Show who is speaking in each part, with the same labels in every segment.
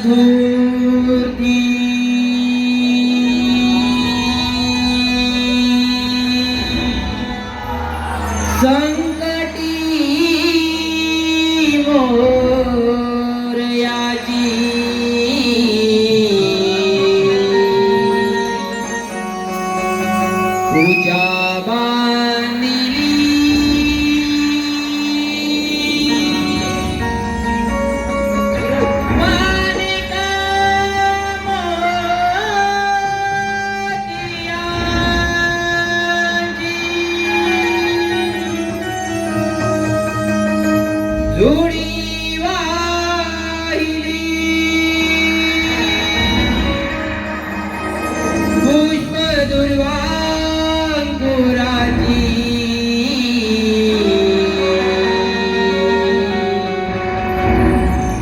Speaker 1: धूर्ती संकटी मोरयाची पूजा बांधिली माणिका मोतियांची जोडी वाहिली पुष्प दुर्वांकुराची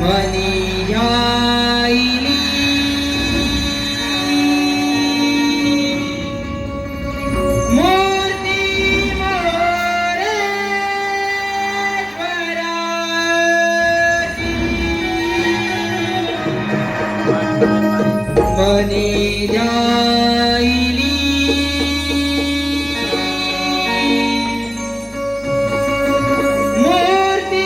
Speaker 1: मनी जाईली मूर्ती मोरेश्वराची मनी जाईली मूर्ती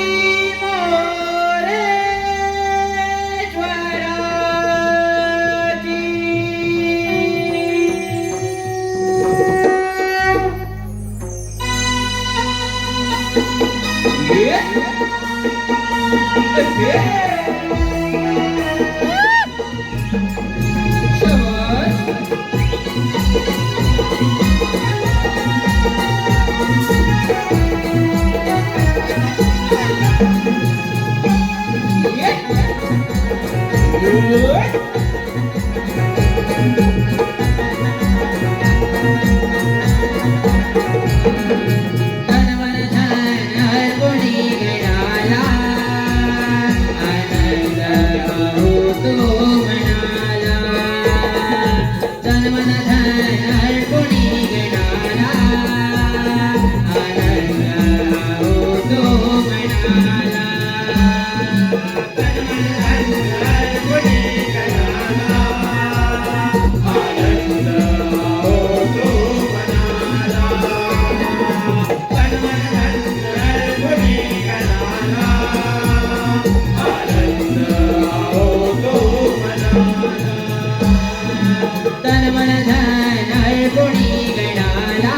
Speaker 1: तन मन धन अर्पुणी गणाला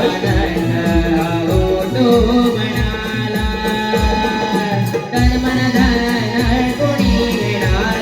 Speaker 1: आनंद होतो मनाला तन मन धन अर्पुणी गणाला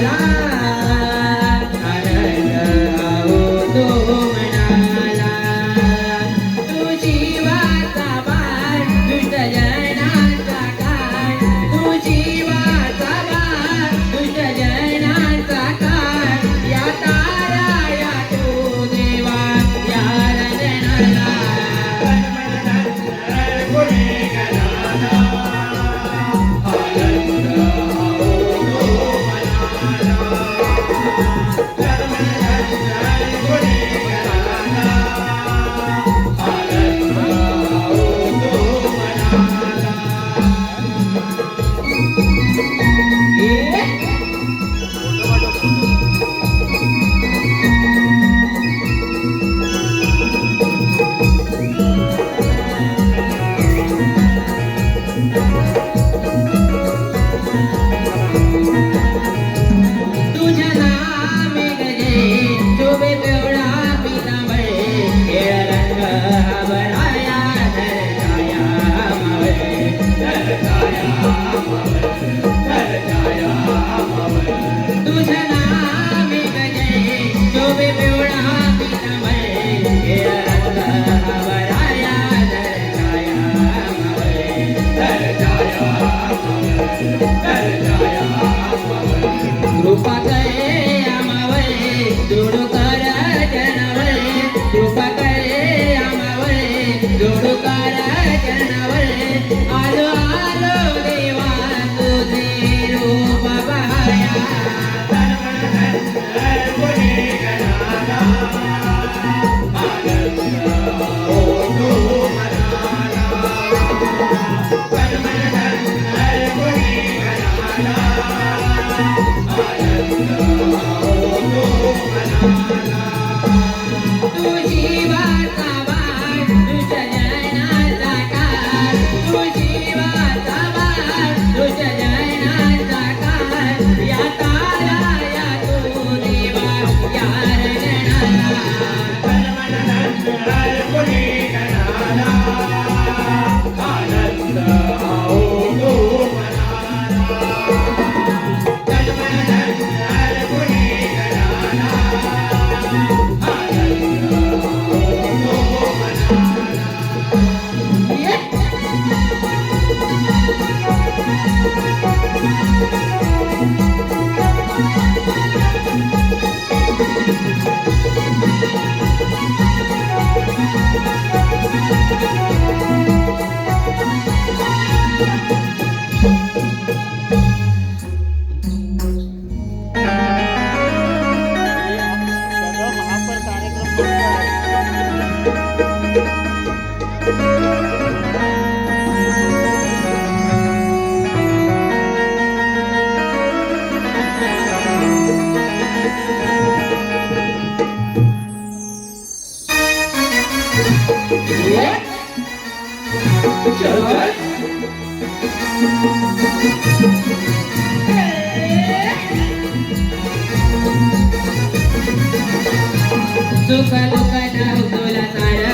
Speaker 1: सुख दुःख ठाऊ तुला सार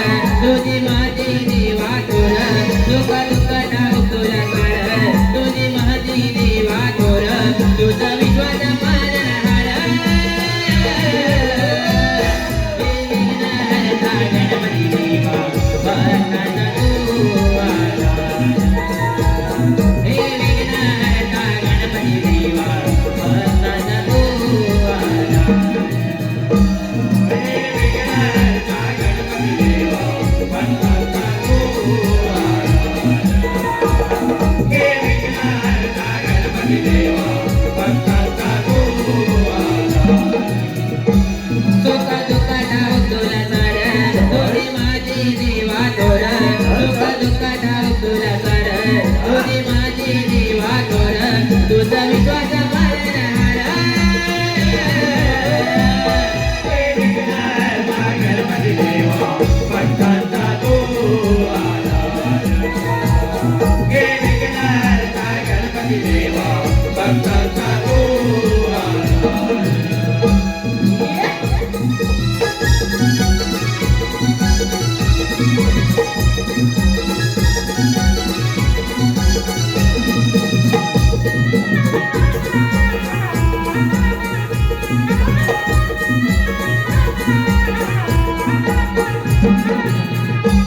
Speaker 1: तुझी माझी देवा थोर सुख दुःख ठाऊ तुला सार तुझी माझी देवा थोर तुझा विश्वास मानहार हे विघ्नहर्ता गणपती देवा भक्तांचा तू आला हे विघ्नहर्ता गणपती देवा भक्तांचा तू आला सुख दुःख ठाऊ तुला सार तुझी माझी देवा थोर सुख दुःख ठाऊ तुला सार तुझी माझी देवा थोर तुझा विश्वास मानहार
Speaker 2: हे विघ्नहर्ता गणपती देवा भक्तांचा तू आला हे विघ्नहर्ता गणपती देवा भक्तांचा तू आला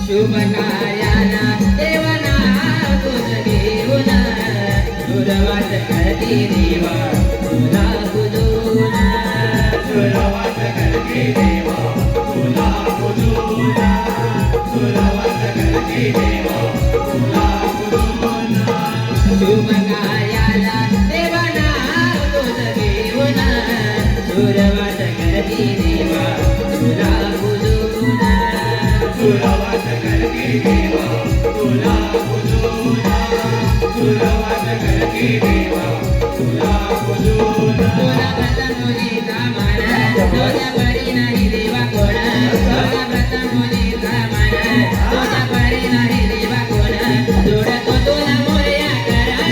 Speaker 1: शुभ कार्याला देवाना तुझ घेऊन दुर्वास करती देवा तुला बुजून
Speaker 2: सुरवास करते देवा तुला पूजून सुरवास करते देवा तुला पूजून
Speaker 1: शुभ कार्याला देवाना तुझ घेऊन दुर्वास करती देवा तुला बुजून
Speaker 2: सुरवास करते देवा तुला पूजून सुरवास करते देवा तुला पूजून
Speaker 1: तुला प्रथम मुलीचा मान तुझ्या परी नाही देवा कोण तुला प्रथम मुलीचा मान तुझ्या परी नाही देवा कोण जोडतो तुला मोरया करा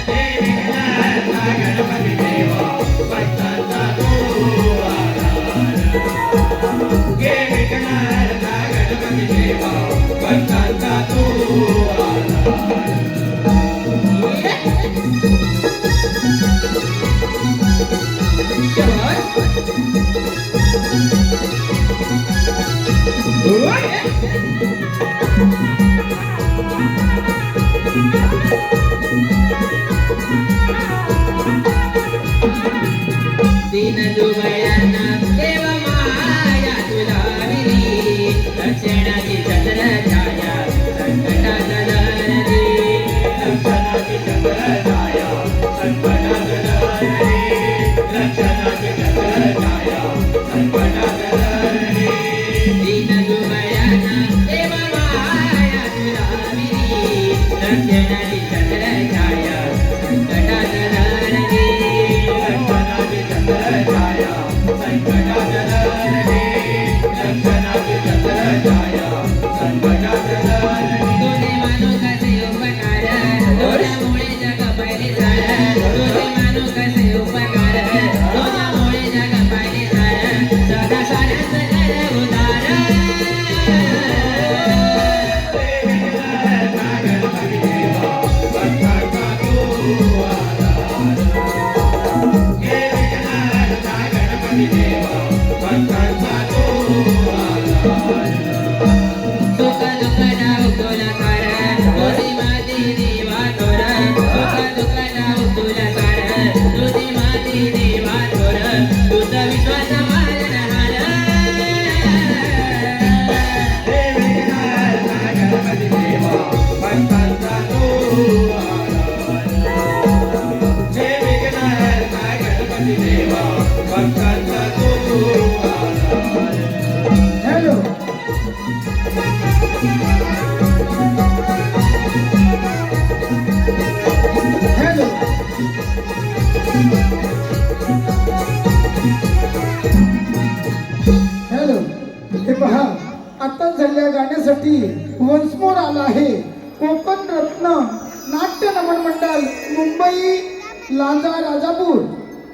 Speaker 2: हे विघ्नहर्ता गणपती देवा भक्तांचा तू आला हे विघ्नहर्ता गणपती देवा भक्तांचा तू आला
Speaker 1: दीन दुबळ्यांना देव माया तुला दिली रक्षणाची चंद्र छाया संकटात लहरली
Speaker 2: रक्षणाची चंद्र छाया संकटात लहरली रक्षणाची चंद्र छाया संकटात लहरली
Speaker 1: दीन दुबळ्यांना देव माया तुला दिली रक्षणाची चंद्र छाया संकटात लहरली
Speaker 2: रक्षणाची चंद्र छाया संकटात लहरली रक्षणाची चंद्र छाया संकटात लहरली
Speaker 1: तुझे मानू कसे उपकार तुझ्यामुळे जग पाहिले झाड तुझे मानू कसे उपकार तुझ्यामुळे जग पाहिले झाड सदा साऱ्याच कर उदार
Speaker 2: हे विघ्नहर्ता गणपती देवा भक्तांचा तू आला हे विघ्नहर्ता गणपती देवा भक्तांचा तू आला
Speaker 1: सुख दुःख ठाऊ तुला सार तुझी माझी देवा थोर सुख दुःख ठाऊ तुला सार तुझी माझी देवा थोर तुझा विश्वास मानहार
Speaker 2: हे विघ्नहर्ता गणपती देवा भक्तांचा तू आला हे विघ्नहर्ता गणपती देवा भक्तांचा तू आला
Speaker 3: हॅलो हॅलो हॅलो हे पहा आता झालेल्या गाण्यासाठी वन्स मोर आला आहे कोकण रत्न नाट्य नमन मंडळ मुंबई लांजा राजापूर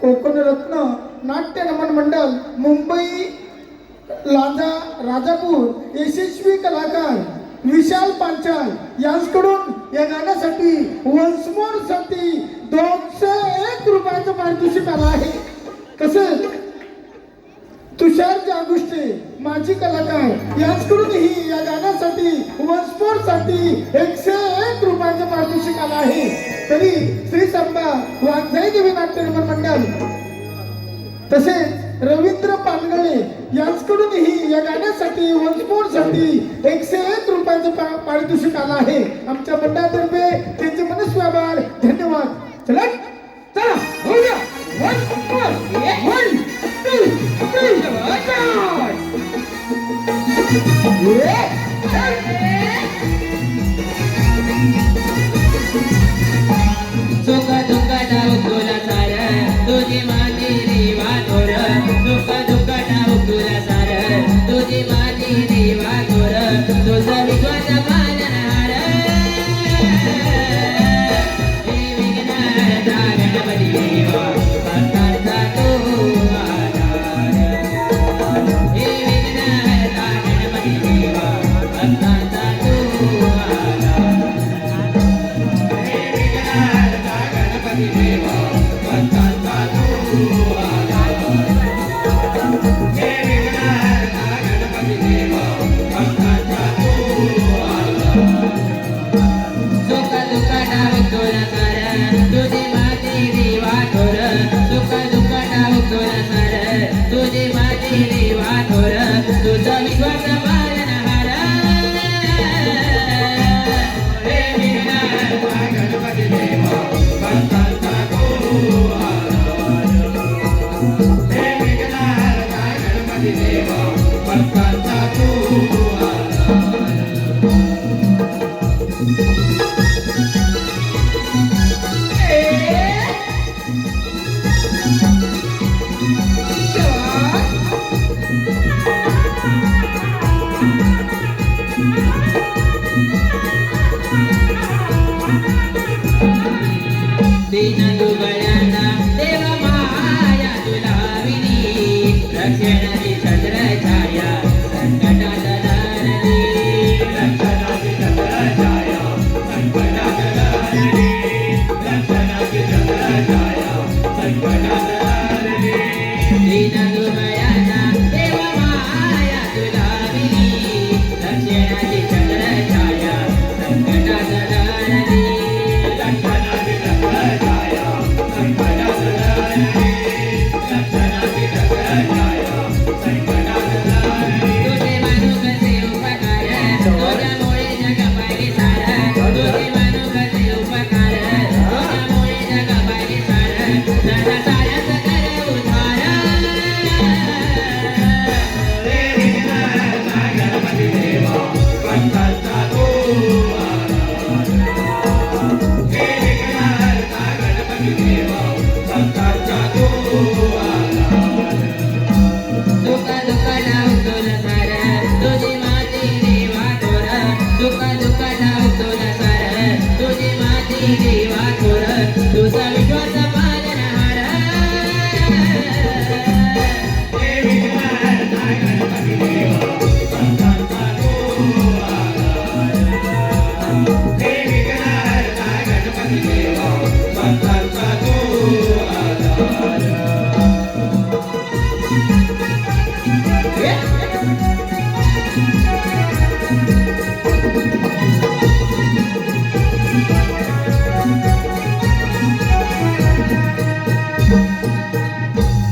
Speaker 3: कोकण रत्न नाट्य नमन मंडळ मुंबई लांजा राजापूर यशस्वी कलाकार विशाल पांचाल यांच्याकडून या गाण्यासाठी वन्स मोर साठी 201 रुपयाचं पारितोषिक आलं आहे. तसेच तुषार जागुष्टे माजी कलाकार यांच्याकडूनही या गाण्यासाठी वन्स मोर साठी 101 रुपयाचं पारितोषिक आलं आहे. तरी श्री संबा वाघजाई देवी नाट्य नमन मंडळ तसेच रवींद्र पानगळे यांच्याकडूनही या गाण्यासाठी वन्स मोर साठी 101 रुपयाचं पारितोषिक आलं आहे. आमच्या मंडळातर्फे त्यांचे मनस्वी आभार, धन्यवाद. चला चला होऊया. वन्स मोर 1 2 3
Speaker 1: सुख दुःख डाव तुला सार तुझी माझी देवा थोर सुख दुःख डाव तुला सार तुझी माझी देवा थोर तुझा विश्वास पालनहार हे विघ्नहर्ता गणपती देवा भक्तांचा तू आधार हे विघ्नहर्ता गणपती देवा भक्तांचा तू आधार
Speaker 2: हे विघ्नहर्ता गणपती देवा भक्तांचा तू आधार. हे विघ्नहर्ता गणपती देवा भक्तांचा तू आधार.
Speaker 1: सुख दुःख डाव तुला सार तुझी माझी देवा थोर सुख दुःख डाव तुला सार तुझी माझी देवा थोर तुझा विश्वास पालनहार
Speaker 2: हे विघ्नहर्ता गणपती देवा भक्तांचा तू आधार. हे विघ्नहर्ता गणपती देवा भक्तांचा तू आधार.
Speaker 1: दीन दुबळ्यांना देव माया तुलाविनी रक्षणाची छत्र छाया संकटात दारली
Speaker 2: रक्षणाची छत्र छाया संकटात दारली. रक्षणाची छत्र छाया संकटात दारली.
Speaker 1: दीन दुबळ्यांना देव माया तुलाविनी रक्षणाची छत्र छाया संकटात दारली
Speaker 2: रक्षणाची छत्र छाया संकटात दारली. रक्षणाची छत्र छाया संकटात दारली.
Speaker 1: तुझे मानू कसे उपकार तुझ्यामुळे जग पाहिजे सार तुझे मानू कसे उपकार तुझ्यामुळे जग पाहिजे सार सदा साऱ्याच कर उद्धार
Speaker 2: हे विघ्नहर्ता गणपती देवा भक्तांचा तू आधार. हे विघ्नहर्ता गणपती देवा भक्तांचा तू आधार.
Speaker 1: सुख दुःख डाव तुला सार तुझी माझी देवा थोर सुख दुःख डाव तुला सार तुझी माझी देवा थोर तुझा विश्वास पालनहार
Speaker 2: हे विघ्नहर्ता गणपती देवा भक्तांचा तू आधार. हे विघ्नहर्ता गणपती देवा भक्तांचा तू आधार.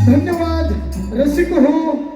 Speaker 3: धन्यवाद रसिक हो.